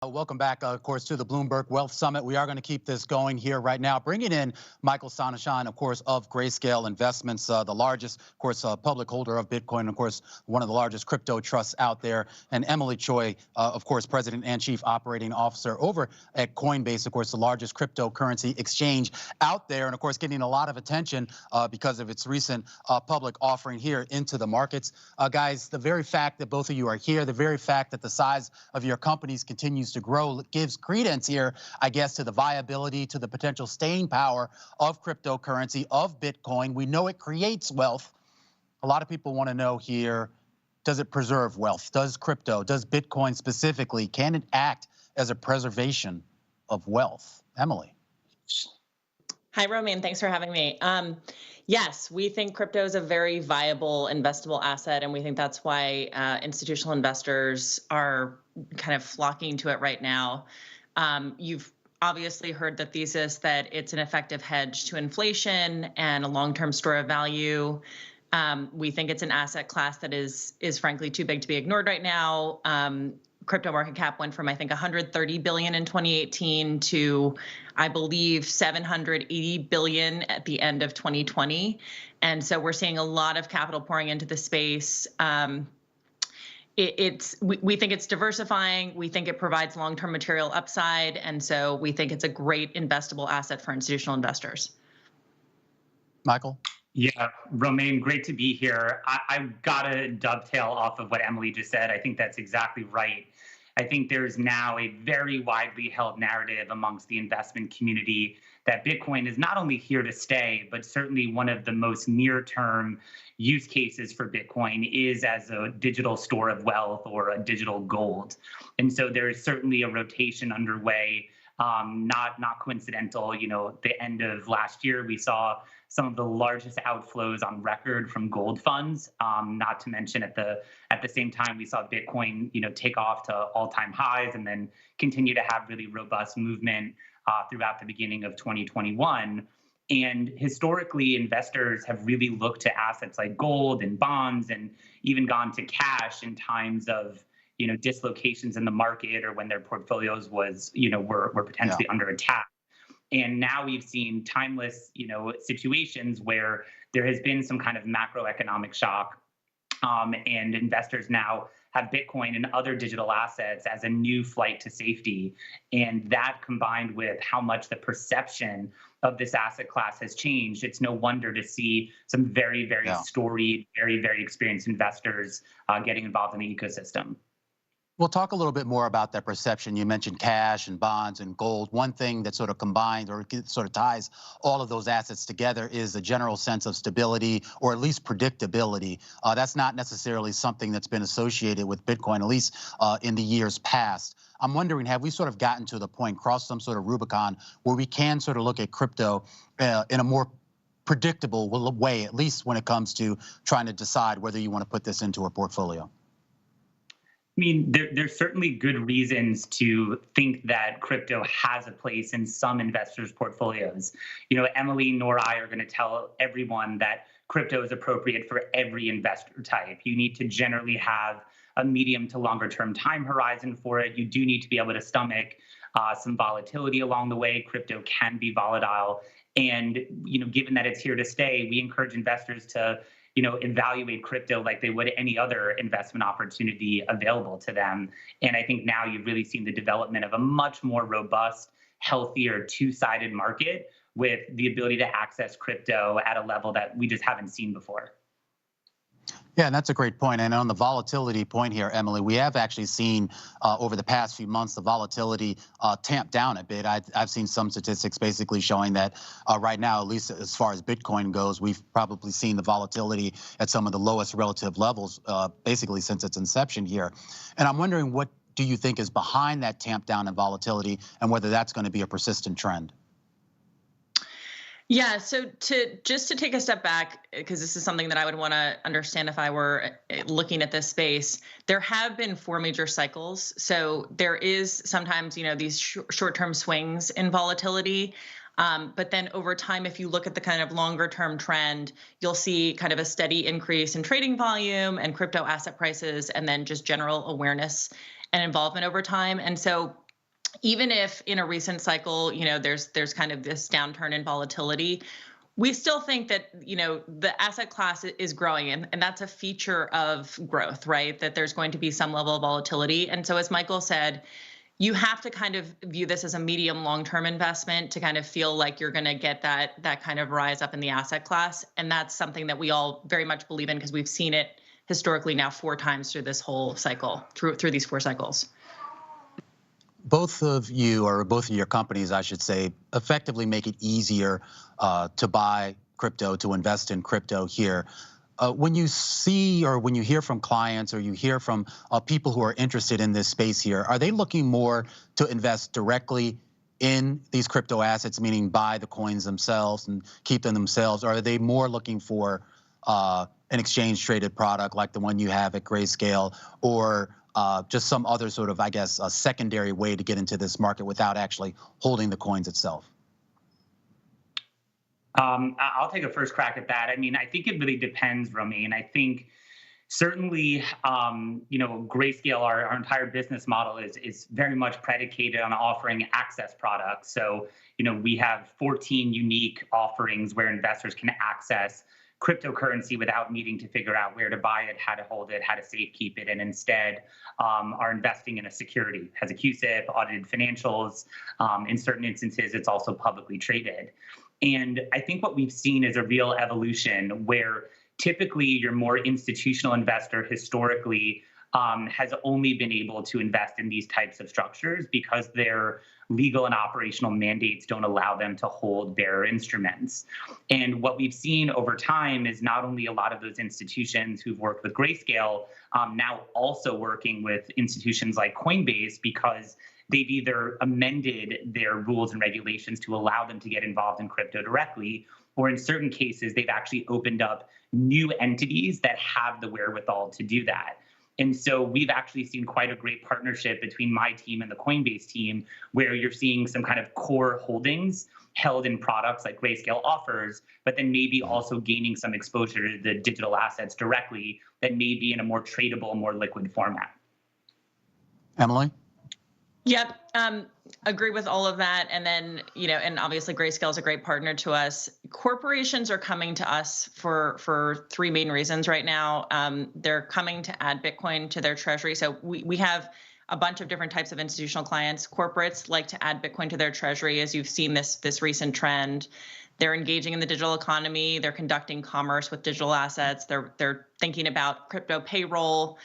Welcome back, of course, to the Bloomberg Wealth Summit. We are going to keep this going here right now, bringing in Michael Sonnenshein, of course, of Grayscale Investments, the largest, of course, public holder of Bitcoin, of course, one of the largest crypto trusts out there, and Emilie Choi, of course, President and Chief Operating Officer over at Coinbase, of course, the largest cryptocurrency exchange out there, and of course, getting a lot of attention because of its recent public offering here into the markets. Guys, the very fact that both of you are here, the very fact that the size of your companies continues to grow gives credence here, I guess, to the viability, to the potential staying power of cryptocurrency, of Bitcoin. We know it creates wealth. A lot of people want to know here, does it preserve wealth? Does crypto, does Bitcoin specifically, can it act as a preservation of wealth? Emilie. Hi, Romaine. Thanks for having me. Yes, we think crypto is a very viable investable asset, and we think that's why institutional investors are kind of flocking to it right now. You've obviously heard the thesis that it's an effective hedge to inflation and a long-term store of value. We think it's an asset class that is frankly too big to be ignored right now. Crypto market cap went from, I think, 130 billion in 2018 to, I believe, 780 billion at the end of 2020. And so we're seeing a lot of capital pouring into the space. We think it's diversifying. We think it provides long-term material upside. And so we think it's a great investable asset for institutional investors. Michael? Yeah, Romaine, great to be here. I've got to dovetail off of what Emilie just said. I think that's exactly right. I think there's now a very widely held narrative amongst the investment community that Bitcoin is not only here to stay, but certainly one of the most near-term use cases for Bitcoin is as a digital store of wealth or a digital gold. And so there is certainly a rotation underway. Not coincidental. You know, at the end of last year, we saw some of the largest outflows on record from gold funds. Not to mention at the same time, we saw Bitcoin, take off to all-time highs and then continue to have really robust movement throughout the beginning of 2021. And historically, investors have really looked to assets like gold and bonds and even gone to cash in times of dislocations in the market or when their portfolios were potentially under attack. And now we've seen timeless, situations where there has been some kind of macroeconomic shock, and investors now have Bitcoin and other digital assets as a new flight to safety. And that combined with how much the perception of this asset class has changed, it's no wonder to see some very, very storied, very, very experienced investors getting involved in the ecosystem. We'll talk a little bit more about that perception. You mentioned cash and bonds and gold. One thing that sort of combines or sort of ties all of those assets together is a general sense of stability or at least predictability. That's not necessarily something that's been associated with Bitcoin, at least in the years past. I'm wondering, have we sort of gotten to the point, crossed some sort of Rubicon, where we can sort of look at crypto in a more predictable way, at least when it comes to trying to decide whether you want to put this into a portfolio? I mean, there's certainly good reasons to think that crypto has a place in some investors' portfolios. Emilie nor I are going to tell everyone that crypto is appropriate for every investor type. You need to generally have a medium to longer term time horizon for it. You do need to be able to stomach some volatility along the way. Crypto can be volatile. And, given that it's here to stay, we encourage investors to evaluate crypto like they would any other investment opportunity available to them. And I think now you've really seen the development of a much more robust, healthier, two-sided market with the ability to access crypto at a level that we just haven't seen before. Yeah, and that's a great point. And on the volatility point here, Emilie, we have actually seen over the past few months the volatility tamp down a bit. I've seen some statistics basically showing that right now, at least as far as Bitcoin goes, we've probably seen the volatility at some of the lowest relative levels basically since its inception here. And I'm wondering, what do you think is behind that tamp down in volatility and whether that's going to be a persistent trend? Yeah, so just to take a step back, because this is something that I would want to understand if I were looking at this space, there have been 4 major cycles. So there is sometimes, these short-term swings in volatility. But then over time, if you look at the kind of longer term trend, you'll see kind of a steady increase in trading volume and crypto asset prices, and then just general awareness and involvement over time. And so even if in a recent cycle, there's kind of this downturn in volatility, we still think that the asset class is growing, and that's a feature of growth, right? That there's going to be some level of volatility. And so, as Michael said, you have to kind of view this as a medium long-term investment to kind of feel like you're going to get that kind of rise up in the asset class. And that's something that we all very much believe in, because we've seen it historically now 4 times through this whole cycle, through these 4 cycles. Both of you, or both of your companies, I should say, effectively make it easier to buy crypto, to invest in crypto here. When you see, or when you hear from clients, or you hear from people who are interested in this space here, are they looking more to invest directly in these crypto assets, meaning buy the coins themselves and keep them themselves? Or are they more looking for an exchange traded product like the one you have at Grayscale, or just some other sort of, I guess, a secondary way to get into this market without actually holding the coins itself? I'll take a first crack at that. I mean, I think it really depends, Romaine. I think certainly, Grayscale, our entire business model is very much predicated on offering access products. So, we have 14 unique offerings where investors can access cryptocurrency without needing to figure out where to buy it, how to hold it, how to safekeep it, and instead are investing in a security, has a QSIP, audited financials. In certain instances, it's also publicly traded. And I think what we've seen is a real evolution where typically your more institutional investor historically has only been able to invest in these types of structures because their legal and operational mandates don't allow them to hold bearer instruments. And what we've seen over time is not only a lot of those institutions who've worked with Grayscale now also working with institutions like Coinbase, because they've either amended their rules and regulations to allow them to get involved in crypto directly, or in certain cases, they've actually opened up new entities that have the wherewithal to do that. And so we've actually seen quite a great partnership between my team and the Coinbase team, where you're seeing some kind of core holdings held in products like Grayscale offers, but then maybe also gaining some exposure to the digital assets directly that may be in a more tradable, more liquid format. Emilie? Yep. Agree with all of that. And then, and obviously Grayscale is a great partner to us. Corporations are coming to us for 3 main reasons right now. They're coming to add Bitcoin to their treasury. So we have a bunch of different types of institutional clients. Corporates like to add Bitcoin to their treasury, as you've seen this recent trend. They're engaging in the digital economy. They're conducting commerce with digital assets. They're thinking about crypto payroll.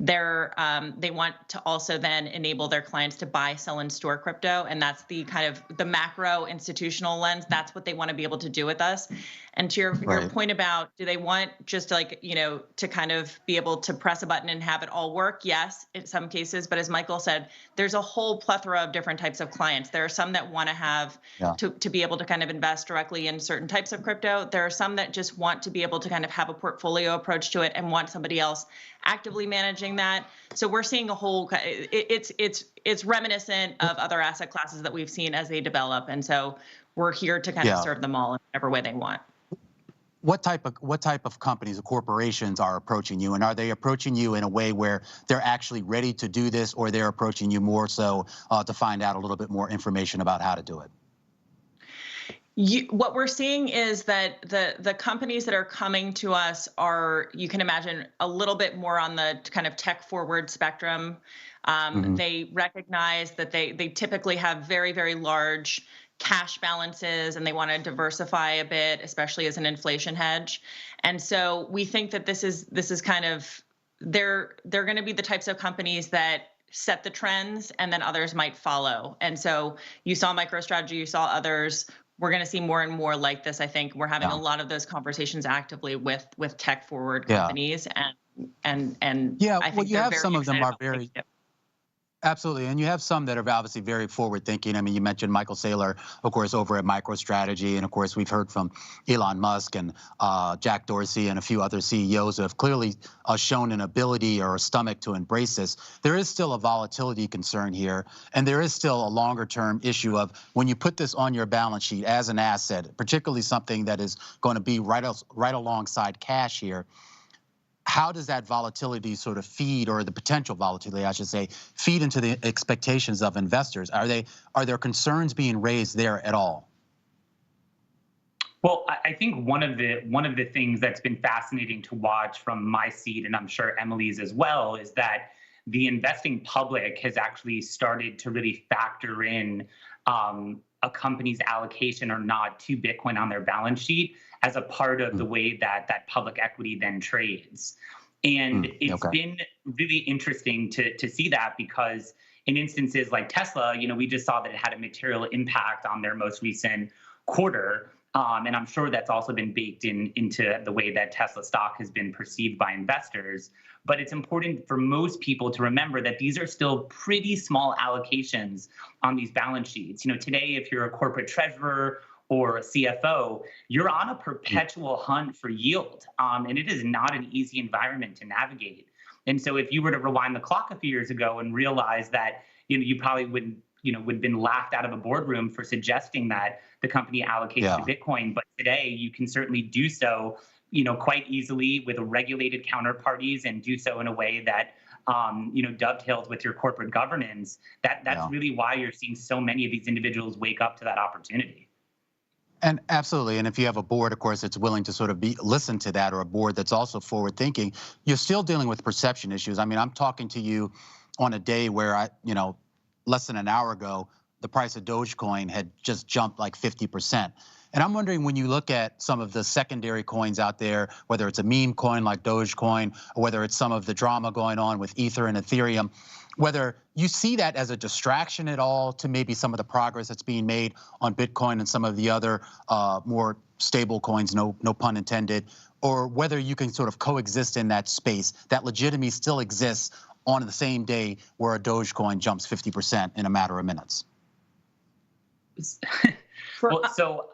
They want to also then enable their clients to buy, sell, and store crypto. And that's the kind of the macro institutional lens. That's what they want to be able to do with us. And to your point about, do they want just like, to kind of be able to press a button and have it all work? Yes, in some cases. But as Michael said, there's a whole plethora of different types of clients. There are some that want to have to be able to kind of invest directly in certain types of crypto. There are some that just want to be able to kind of have a portfolio approach to it and want somebody else actively managing that. So we're seeing a whole, it's reminiscent of other asset classes that we've seen as they develop. And so we're here to kind of serve them all in whatever way they want. What type of companies or corporations are approaching you, and are they approaching you in a way where they're actually ready to do this, or they're approaching you more so to find out a little bit more information about how to do it? What we're seeing is that the companies that are coming to us are, you can imagine, a little bit more on the kind of tech forward spectrum. They recognize that they typically have very, very large cash balances, and they want to diversify a bit, especially as an inflation hedge. And so we think that this is kind of, they're going to be the types of companies that set the trends, and then others might follow. And so you saw MicroStrategy, you saw others. We're going to see more and more like this. I think we're having a lot of those conversations actively with tech forward companies, and I think you have some of them are very. Absolutely, and you have some that are obviously very forward-thinking. I mean, you mentioned Michael Saylor, of course, over at MicroStrategy, and of course, we've heard from Elon Musk and Jack Dorsey and a few other CEOs who have clearly shown an ability or a stomach to embrace this. There is still a volatility concern here, and there is still a longer-term issue of when you put this on your balance sheet as an asset, particularly something that is going to be right alongside cash here. how does that volatility sort of feed, or the potential volatility, I should say, feed into the expectations of investors? Are there concerns being raised there at all? Well, I think one of the things that's been fascinating to watch from my seat, and I'm sure Emilie's as well, is that the investing public has actually started to really factor in a company's allocation or not to Bitcoin on their balance sheet as a part of the way that public equity then trades. And it's been really interesting to see that, because in instances like Tesla, we just saw that it had a material impact on their most recent quarter. And I'm sure that's also been baked into the way that Tesla stock has been perceived by investors. But it's important for most people to remember that these are still pretty small allocations on these balance sheets. Today, if you're a corporate treasurer or a CFO, you're on a perpetual hunt for yield. And it is not an easy environment to navigate. And so if you were to rewind the clock a few years ago and realize that you probably would have been laughed out of a boardroom for suggesting that the company allocates to Bitcoin. But today you can certainly do so, quite easily with regulated counterparties, and do so in a way that, dovetails with your corporate governance. That's really why you're seeing so many of these individuals wake up to that opportunity. And absolutely. And if you have a board, of course, it's willing to sort of listen to that, or a board that's also forward thinking, you're still dealing with perception issues. I mean, I'm talking to you on a day where less than an hour ago, the price of Dogecoin had just jumped like 50%. And I'm wondering, when you look at some of the secondary coins out there, whether it's a meme coin like Dogecoin, or whether it's some of the drama going on with Ether and Ethereum, whether you see that as a distraction at all to maybe some of the progress that's being made on Bitcoin and some of the other more stable coins, no pun intended, or whether you can sort of coexist in that space, that legitimacy still exists on the same day where a Dogecoin jumps 50% in a matter of minutes. Well, so,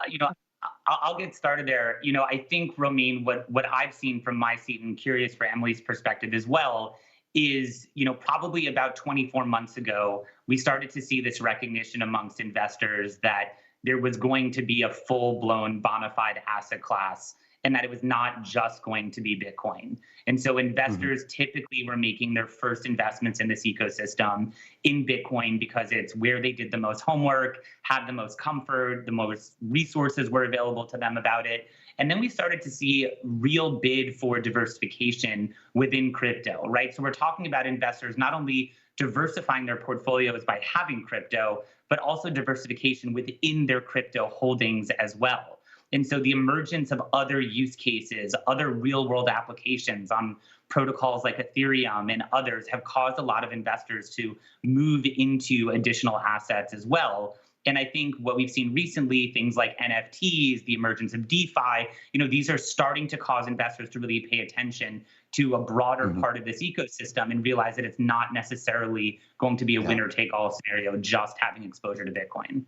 I'll get started there. I think, Romaine, what I've seen from my seat, and curious for Emilie's perspective as well, is, probably about 24 months ago, we started to see this recognition amongst investors that there was going to be a full-blown bona fide asset class, and that it was not just going to be Bitcoin. And so investors typically were making their first investments in this ecosystem in Bitcoin because it's where they did the most homework, had the most comfort, the most resources were available to them about it. And then we started to see real bid for diversification within crypto, right? So we're talking about investors not only diversifying their portfolios by having crypto, but also diversification within their crypto holdings as well. And so the emergence of other use cases, other real world applications on protocols like Ethereum and others have caused a lot of investors to move into additional assets as well. And I think what we've seen recently, things like NFTs, the emergence of DeFi, these are starting to cause investors to really pay attention to a broader part of this ecosystem and realize that it's not necessarily going to be a winner take all scenario, just having exposure to Bitcoin.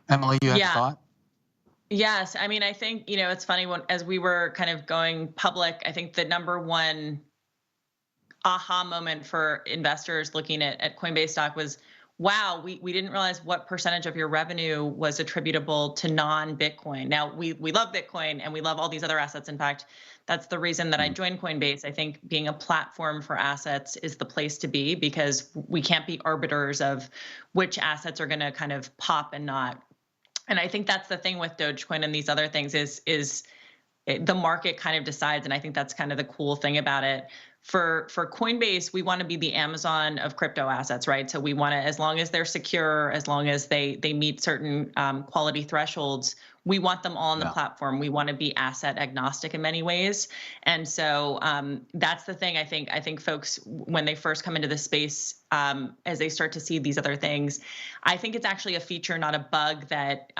Emilie, you had a thought? Yes. I mean, I think, it's funny, as we were kind of going public, I think the number one aha moment for investors looking at Coinbase stock was, wow, we didn't realize what percentage of your revenue was attributable to non-Bitcoin. Now, we love Bitcoin and we love all these other assets. In fact, that's the reason that I joined Coinbase. I think being a platform for assets is the place to be, because we can't be arbiters of which assets are going to kind of pop and not. And I think that's the thing with Dogecoin and these other things is the market kind of decides. And I think that's kind of the cool thing about it. For Coinbase, we want to be the Amazon of crypto assets, right? So we want to, as long as they're secure, as long as they meet certain quality thresholds, we want them all on the platform. We want to be asset agnostic in many ways. And so that's the thing. I think folks, when they first come into the space, as they start to see these other things, I think it's actually a feature, not a bug, that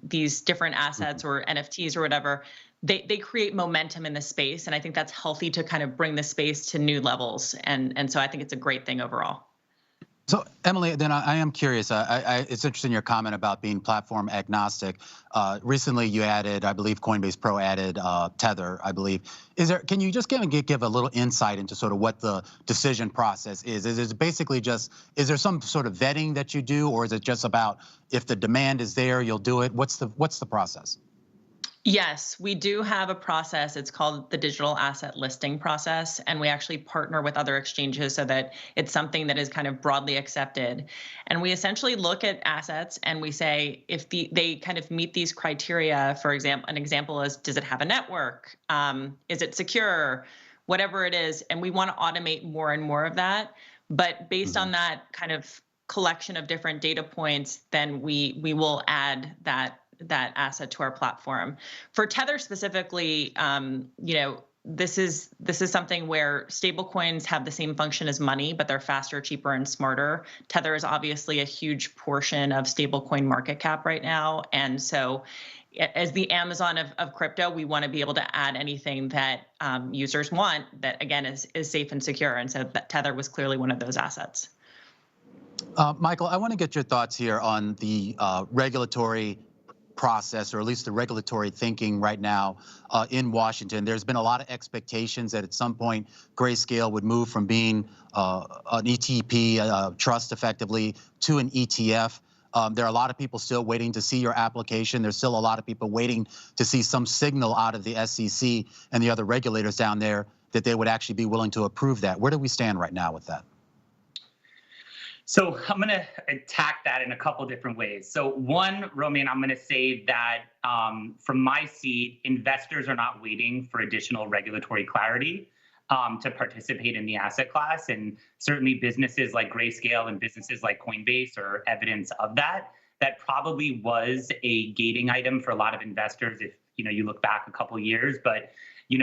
these different assets or NFTs or whatever, they create momentum in the space. And I think that's healthy to kind of bring the space to new levels. And so I think it's a great thing overall. So, Emilie, then I am curious. It's interesting your comment about being platform agnostic. Recently, you added, I believe, Coinbase Pro added Tether, I believe. Can you just give a little insight into sort of what the decision process is? Is it basically just, is there some sort of vetting that you do, or is it just about if the demand is there, you'll do it? What's the process? Yes, we do have a process. It's called the digital asset listing process. And we actually partner with other exchanges so that it's something that is kind of broadly accepted. And we essentially look at assets and we say, if they kind of meet these criteria, for example, an example is, does it have a network? Is it secure? Whatever it is. And we want to automate more and more of that. But based on that kind of collection of different data points, then we will add that asset to our platform. For Tether specifically, this is something where stablecoins have the same function as money, but they're faster, cheaper, and smarter. Tether is obviously a huge portion of stablecoin market cap right now, and so as the Amazon of crypto, we want to be able to add anything that users want that again is safe and secure, and so Tether was clearly one of those assets. Michael, I want to get your thoughts here on the regulatory process, or at least the regulatory thinking right now in Washington. There's been a lot of expectations that at some point Grayscale would move from being an ETP trust effectively to an ETF. There are a lot of people still waiting to see your application. There's still a lot of people waiting to see some signal out of the SEC and the other regulators down there that they would actually be willing to approve that. Where do we stand right now with that? So I'm going to attack that in a couple different ways. So one, Romaine, I'm going to say that from my seat, investors are not waiting for additional regulatory clarity to participate in the asset class. And certainly businesses like Grayscale and businesses like Coinbase are evidence of that. That probably was a gating item for a lot of investors if you look back a couple years, but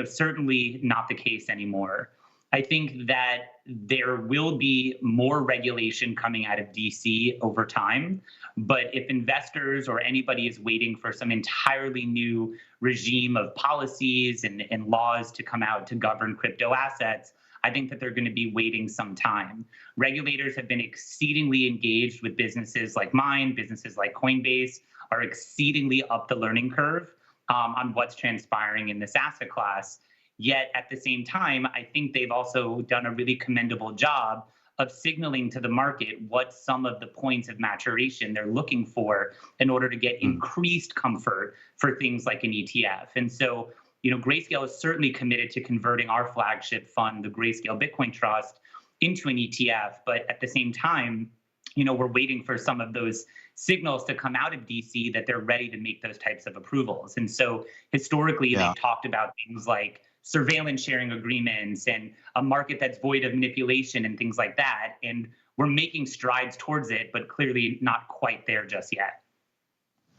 certainly not the case anymore. I think that there will be more regulation coming out of DC over time. But if investors or anybody is waiting for some entirely new regime of policies and laws to come out to govern crypto assets, I think that they're going to be waiting some time. Regulators have been exceedingly engaged with businesses like mine, businesses like Coinbase are exceedingly up the learning curve on what's transpiring in this asset class. Yet at the same time, I think they've also done a really commendable job of signaling to the market what some of the points of maturation they're looking for in order to get increased comfort for things like an ETF. And so, Grayscale is certainly committed to converting our flagship fund, the Grayscale Bitcoin Trust, into an ETF. But at the same time, we're waiting for some of those signals to come out of DC that they're ready to make those types of approvals. And so historically, they've talked about things like surveillance sharing agreements and a market that's void of manipulation and things like that. And we're making strides towards it, but clearly not quite there just yet.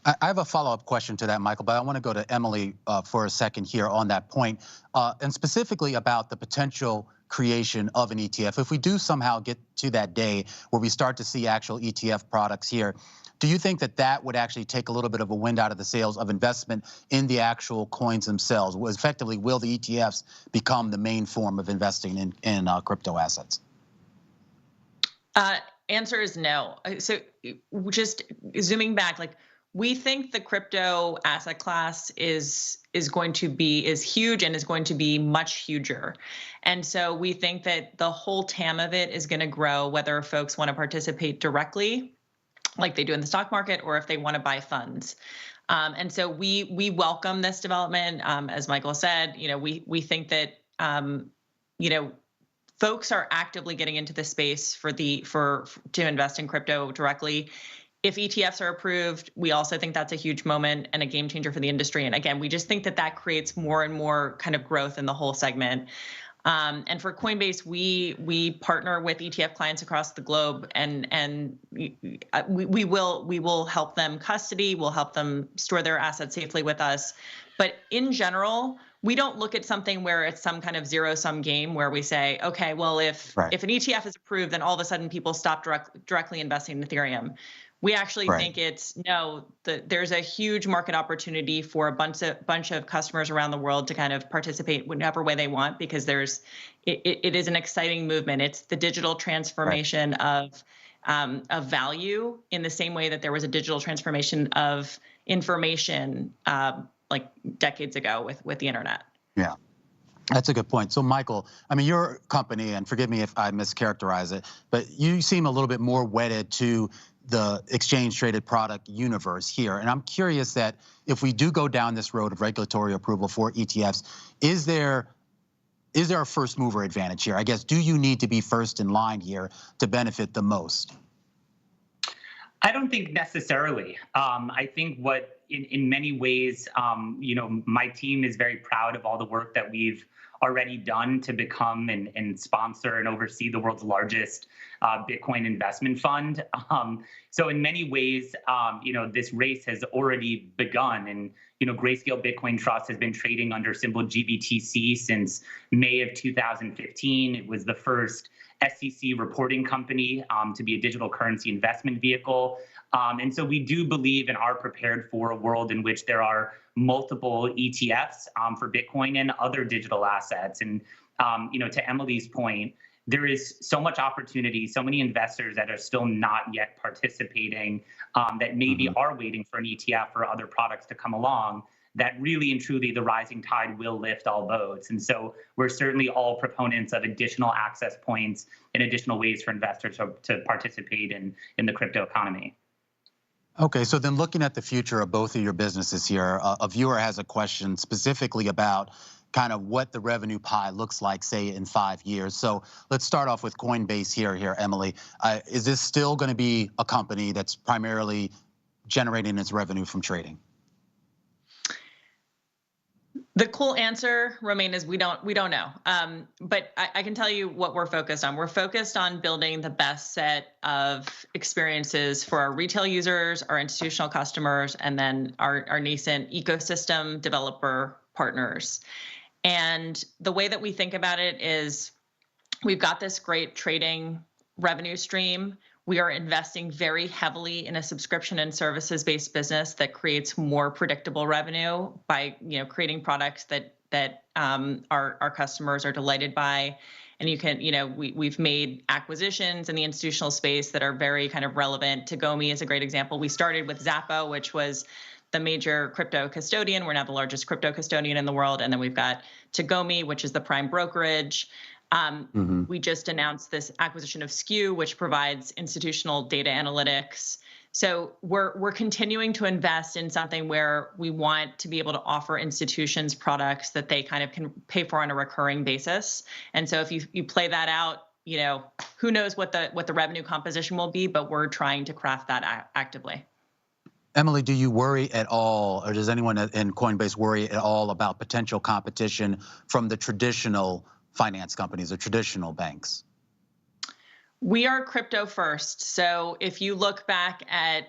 I have a follow-up question to that, Michael, but I want to go to Emilie for a second here on that point, and specifically about the potential creation of an ETF. If we do somehow get to that day where we start to see actual ETF products here, do you think that that would actually take a little bit of a wind out of the sails of investment in the actual coins themselves? Effectively, will the ETFs become the main form of investing in crypto assets? Answer is no. So just zooming back, we think the crypto asset class is huge and is going to be much huger. And so we think that the whole TAM of it is going to grow, whether folks want to participate directly like they do in the stock market, or if they want to buy funds. And so we welcome this development. As Michael said, we think that folks are actively getting into the space to invest in crypto directly. If ETFs are approved, we also think that's a huge moment and a game changer for the industry. And again, we just think that creates more and more kind of growth in the whole segment. And for Coinbase, we partner with ETF clients across the globe, and we will help them custody, we'll help them store their assets safely with us. But in general, we don't look at something where it's some kind of zero-sum game where we say, okay, well, if an ETF is approved, then all of a sudden people stop directly investing in Ethereum. We actually think there's a huge market opportunity for a bunch of customers around the world to kind of participate whatever way they want, because it is an exciting movement. It's the digital transformation of value, in the same way that there was a digital transformation of information like decades ago with the internet. Yeah. That's a good point. So, Michael, I mean, your company, and forgive me if I mischaracterize it, but you seem a little bit more wedded to the exchange traded product universe here. And I'm curious that if we do go down this road of regulatory approval for ETFs, is there a first mover advantage here? I guess, do you need to be first in line here to benefit the most? I don't think necessarily. I think in many ways, my team is very proud of all the work that we've already done to become and sponsor and oversee the world's largest Bitcoin investment fund. So in many ways, this race has already begun. And Grayscale Bitcoin Trust has been trading under symbol GBTC since May of 2015. It was the first SEC reporting company to be a digital currency investment vehicle. And so we do believe and are prepared for a world in which there are multiple ETFs for Bitcoin and other digital assets. And, to Emilie's point, there is so much opportunity, so many investors that are still not yet participating, that maybe are waiting for an ETF or other products to come along, that really and truly the rising tide will lift all boats. And so we're certainly all proponents of additional access points and additional ways for investors to participate in the crypto economy. Okay, so then looking at the future of both of your businesses here, a viewer has a question specifically about kind of what the revenue pie looks like, say, in 5 years. So let's start off with Coinbase here, Emilie. Is this still going to be a company that's primarily generating its revenue from trading? The cool answer, Romaine, is we don't know. But I can tell you what we're focused on. We're focused on building the best set of experiences for our retail users, our institutional customers, and then our nascent ecosystem developer partners. And the way that we think about it is we've got this great trading revenue stream. We are investing very heavily in a subscription and services-based business that creates more predictable revenue by creating products that our customers are delighted by. And we've made acquisitions in the institutional space that are very kind of relevant. Tagomi is a great example. We started with Zappo, which was the major crypto custodian. We're now the largest crypto custodian in the world. And then we've got Tagomi, which is the prime brokerage. We just announced this acquisition of Skew, which provides institutional data analytics. So we're continuing to invest in something where we want to be able to offer institutions products that they kind of can pay for on a recurring basis. And so if you play that out, who knows what the revenue composition will be, but we're trying to craft that actively. Emilie, do you worry at all, or does anyone in Coinbase worry at all about potential competition from the traditional finance companies or traditional banks? We are crypto first. So if you look back at,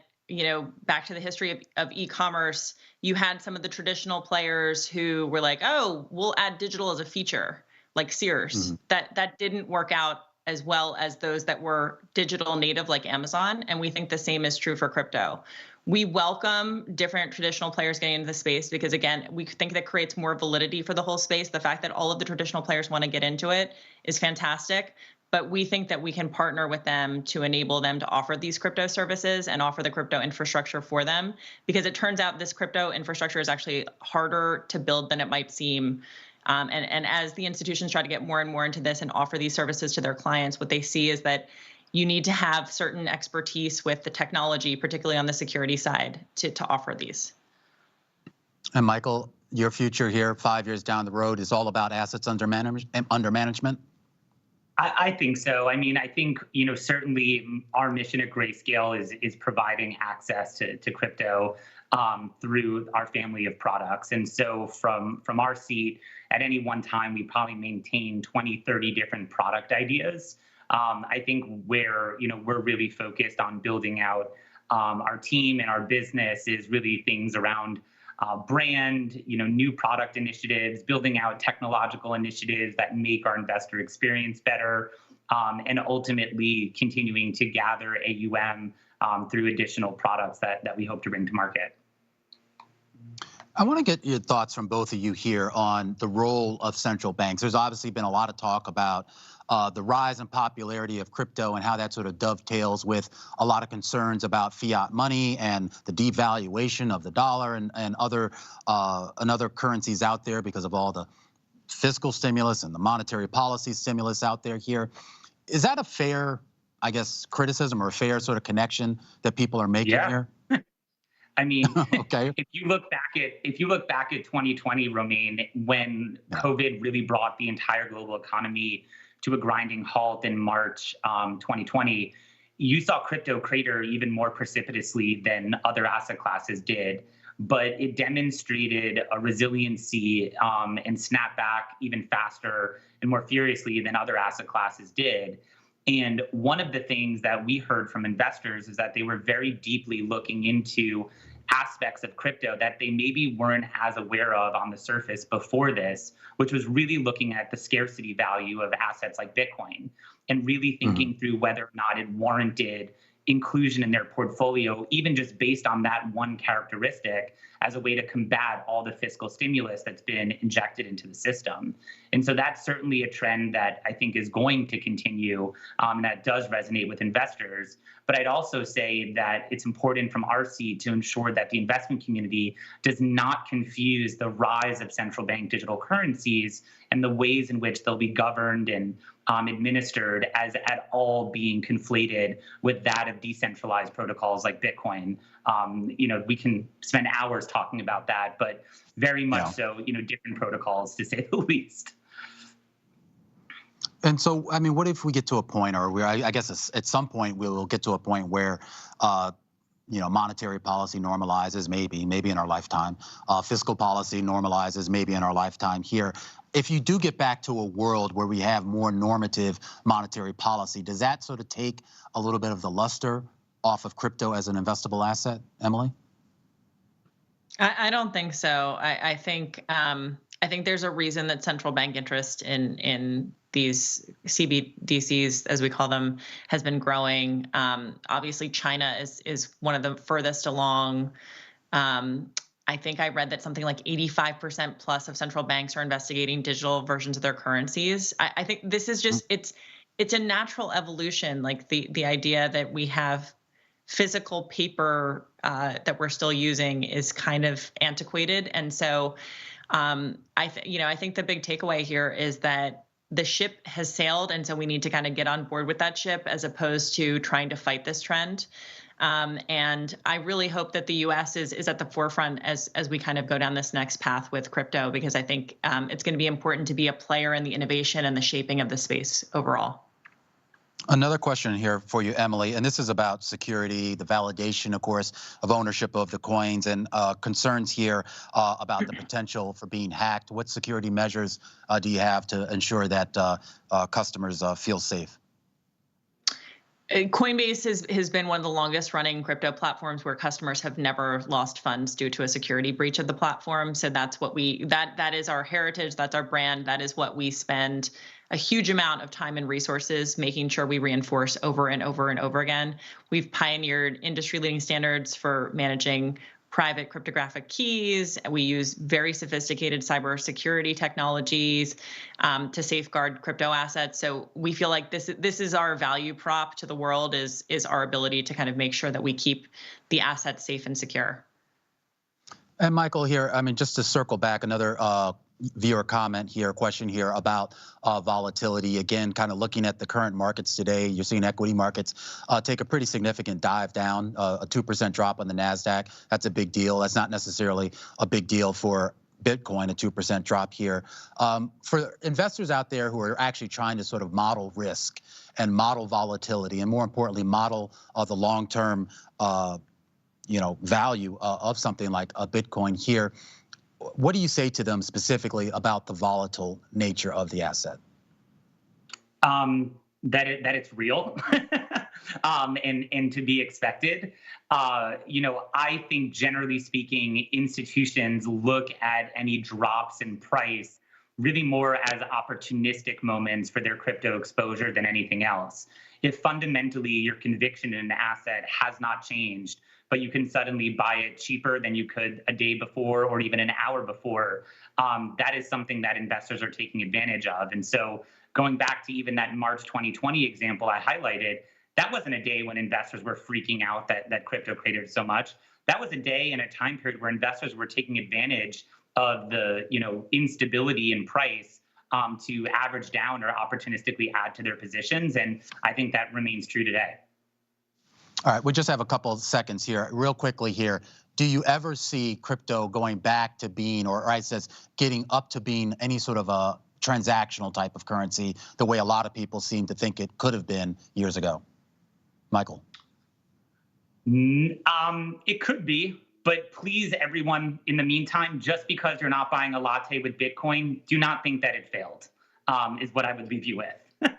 back to the history of e-commerce, you had some of the traditional players who were like, oh, we'll add digital as a feature, like Sears. That didn't work out as well as those that were digital native like Amazon. And we think the same is true for crypto. We welcome different traditional players getting into the space because, again, we think that creates more validity for the whole space. The fact that all of the traditional players want to get into it is fantastic. But we think that we can partner with them to enable them to offer these crypto services and offer the crypto infrastructure for them, because it turns out this crypto infrastructure is actually harder to build than it might seem. And as the institutions try to get more and more into this and offer these services to their clients, what they see is that you need to have certain expertise with the technology, particularly on the security side, to offer these. And Michael, your future here, 5 years down the road, is all about assets under management? I think so. I mean, I think, certainly our mission at Grayscale is providing access to crypto through our family of products. And so from our seat, at any one time, we probably maintain 20, 30 different product ideas. I think where, we're really focused on building out our team and our business is really things around brand, new product initiatives, building out technological initiatives that make our investor experience better, and ultimately continuing to gather AUM through additional products that we hope to bring to market. I want to get your thoughts from both of you here on the role of central banks. There's obviously been a lot of talk about the rise in popularity of crypto and how that sort of dovetails with a lot of concerns about fiat money and the devaluation of the dollar and other currencies out there because of all the fiscal stimulus and the monetary policy stimulus out there here. Is that a fair I guess, criticism or a fair sort of connection that people are making Yeah. here? I mean, Okay. if you look back at 2020, Romaine, when Yeah. COVID really brought the entire global economy to a grinding halt in March 2020, you saw crypto crater even more precipitously than other asset classes did. But it demonstrated a resiliency and snapped back even faster and more furiously than other asset classes did. And one of the things that we heard from investors is that they were very deeply looking into aspects of crypto that they maybe weren't as aware of on the surface before this, which was really looking at the scarcity value of assets like Bitcoin and really thinking through whether or not it warranted inclusion in their portfolio, even just based on that one characteristic, as a way to combat all the fiscal stimulus that's been injected into the system. And so that's certainly a trend that I think is going to continue, that does resonate with investors. But I'd also say that it's important from our seat to ensure that the investment community does not confuse the rise of central bank digital currencies and the ways in which they'll be governed and administered as at all being conflated with that of decentralized protocols like Bitcoin. We can spend hours talking about that, but very much so, different protocols to say the least. And so, I mean, what if we get to a point, or I guess at some point we will get to a point where, monetary policy normalizes, maybe in our lifetime. Fiscal policy normalizes, maybe in our lifetime here. If you do get back to a world where we have more normative monetary policy, does that sort of take a little bit of the luster off of crypto as an investable asset, Emilie? I don't think so. I think there's a reason that central bank interest in these CBDCs, as we call them, has been growing. Obviously, China is one of the furthest along. I think I read that something like 85% plus of central banks are investigating digital versions of their currencies. I think this is just it's a natural evolution, like the idea that we have physical paper that we're still using is kind of antiquated. And so I think the big takeaway here is that the ship has sailed, and so we need to kind of get on board with that ship as opposed to trying to fight this trend. And I really hope that the U.S. is at the forefront as we kind of go down this next path with crypto, because I think it's going to be important to be a player in the innovation and the shaping of the space overall. Another question here for you, Emilie, and this is about security, the validation, of course, of ownership of the coins, and concerns here about the potential for being hacked. What security measures do you have to ensure that customers feel safe? Coinbase has been one of the longest running crypto platforms where customers have never lost funds due to a security breach of the platform. So that's what that is our heritage. That's our brand. That is what we spend a huge amount of time and resources making sure we reinforce over and over and over again. We've pioneered industry leading standards for managing private cryptographic keys. We use very sophisticated cybersecurity technologies to safeguard crypto assets. So we feel like this is our value prop to the world, is our ability to kind of make sure that we keep the assets safe and secure. And Michael here, I mean, just to circle back, another viewer comment here, question here about volatility. Again, kind of looking at the current markets today, you're seeing equity markets take a pretty significant dive down, a 2% drop on the NASDAQ. That's a big deal. That's not necessarily a big deal for Bitcoin, a 2% drop here. For investors out there who are actually trying to sort of model risk and model volatility, and more importantly, model the long-term value of something like a Bitcoin here, what do you say to them specifically about the volatile nature of the asset? That it's real and to be expected. I think generally speaking, institutions look at any drops in price really more as opportunistic moments for their crypto exposure than anything else. If fundamentally your conviction in an asset has not changed, but you can suddenly buy it cheaper than you could a day before or even an hour before, that is something that investors are taking advantage of. And so going back to even that March 2020 example I highlighted, that wasn't a day when investors were freaking out that crypto cratered so much. That was a day and a time period where investors were taking advantage of the instability in price to average down or opportunistically add to their positions. And I think that remains true today. All right, we just have a couple of seconds here. Real quickly here, do you ever see crypto going back to being, or I says getting up to being any sort of a transactional type of currency, the way a lot of people seem to think it could have been years ago? Michael? It could be, but please, everyone, in the meantime, just because you're not buying a latte with Bitcoin, do not think that it failed, is what I would leave you with.